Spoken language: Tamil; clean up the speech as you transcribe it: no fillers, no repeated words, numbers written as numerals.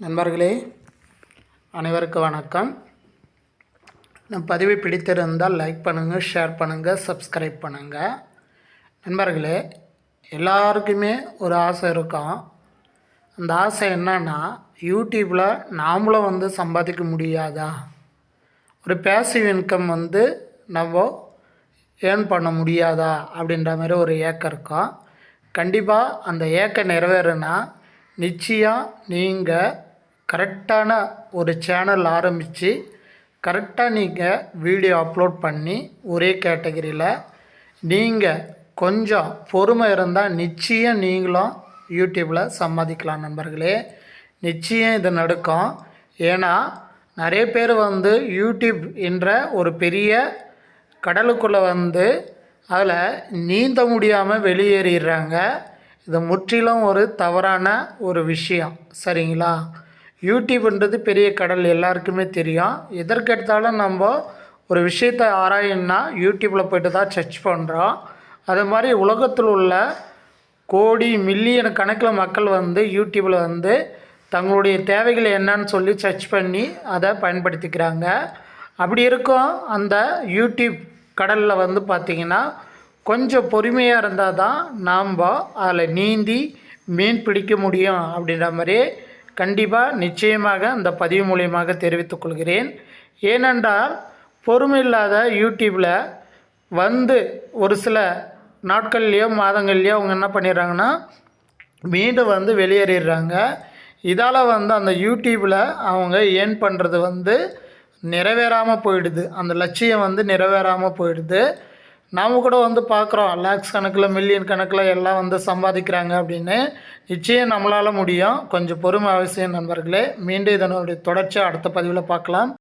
நண்பர்களே அனைவருக்கும் வணக்கம். நம் பதிவை பிடித்திருந்தால் லைக் பண்ணுங்கள், ஷேர் பண்ணுங்கள், சப்ஸ்கிரைப் பண்ணுங்கள். நண்பர்களே, எல்லாருக்குமே ஒரு ஆசை இருக்கும். அந்த ஆசை என்னன்னா, யூடியூப்பில் நாமளும் சம்பாதிக்க முடியாதா, ஒரு பேசிவ் இன்கம் நம்ம ஏர்ன் பண்ண முடியாதா அப்படின்ற மாதிரி ஒரு ஏக்கம் இருக்கும். கண்டிப்பாக அந்த ஏக்கம் நிறைவேறுனா நிச்சயம் நீங்கள் கரெக்டான ஒரு சேனல் ஆரம்பித்து கரெக்டாக நீங்கள் வீடியோ அப்லோட் பண்ணி ஒரே கேட்டகரியில் நீங்கள் கொஞ்சம் பொறுமை இருந்தால் நிச்சயம் நீங்களும் யூடியூப்பில் சம்பாதிக்கலாம். நண்பர்களே, நிச்சயம் இது நடக்கும். ஏன்னா நிறைய பேர் யூடியூப் என்ற ஒரு பெரிய கடலுக்குள்ளே அதில் நீந்த முடியாமல் வெளியேறிடுறாங்க. இது முற்றிலும் ஒரு தவறான ஒரு விஷயம். சரிங்களா? யூடியூப்ன்றது பெரிய கடல், எல்லாருக்குமே தெரியும். எதற்கெடுத்தாலும் நம்ம ஒரு விஷயத்தை ஆராயணும்னா யூடியூப்பில் போய்ட்டு தான் சர்ச் பண்ணுறோம். அது மாதிரி உலகத்தில் உள்ள கோடி மில்லியன் கணக்கில் மக்கள் யூடியூப்பில் தங்களுடைய தேவைகள் என்னன்னு சொல்லி சர்ச் பண்ணி அதை பயன்படுத்திக்கிறாங்க. அப்படி இருக்கும் அந்த யூடியூப் கடலில் பார்த்திங்கன்னா கொஞ்சம் பொறுமையாக இருந்தால் தான் நாம் அதில் நீந்தி மீன் பிடிக்க முடியும் அப்படின்ற மாதிரி கண்டிப்பாக நிச்சயமாக அந்த பதிவு மூலியமாக தெரிவித்துக் கொள்கிறேன். ஏனென்றால் பொறுமை இல்லாத யூடியூப்பில் ஒரு சில நாட்கள்லேயோ மாதங்கள்லேயோ அவங்க என்ன பண்ணிடுறாங்கன்னா மீண்டும் வெளியேறிடுறாங்க. இதால் அந்த யூடியூப்பில் அவங்க ஏர்ன் பண்ணுறது நிறைவேறாமல் போயிடுது. அந்த லட்சியம் நிறைவேறாமல் போயிடுது. நாம் கூட பார்க்குறோம், லேக்ஸ் கணக்கில் மில்லியன் கணக்கில் எல்லாம் சம்பாதிக்கிறாங்க அப்படின்னு. நிச்சயம் நம்மளால் முடியும். கொஞ்சம் பொறுமை அவசியம் நண்பர்களே. மீண்டும் இதனுடைய தொடர்ச்சியாக அடுத்த பதிவில் பார்க்கலாம்.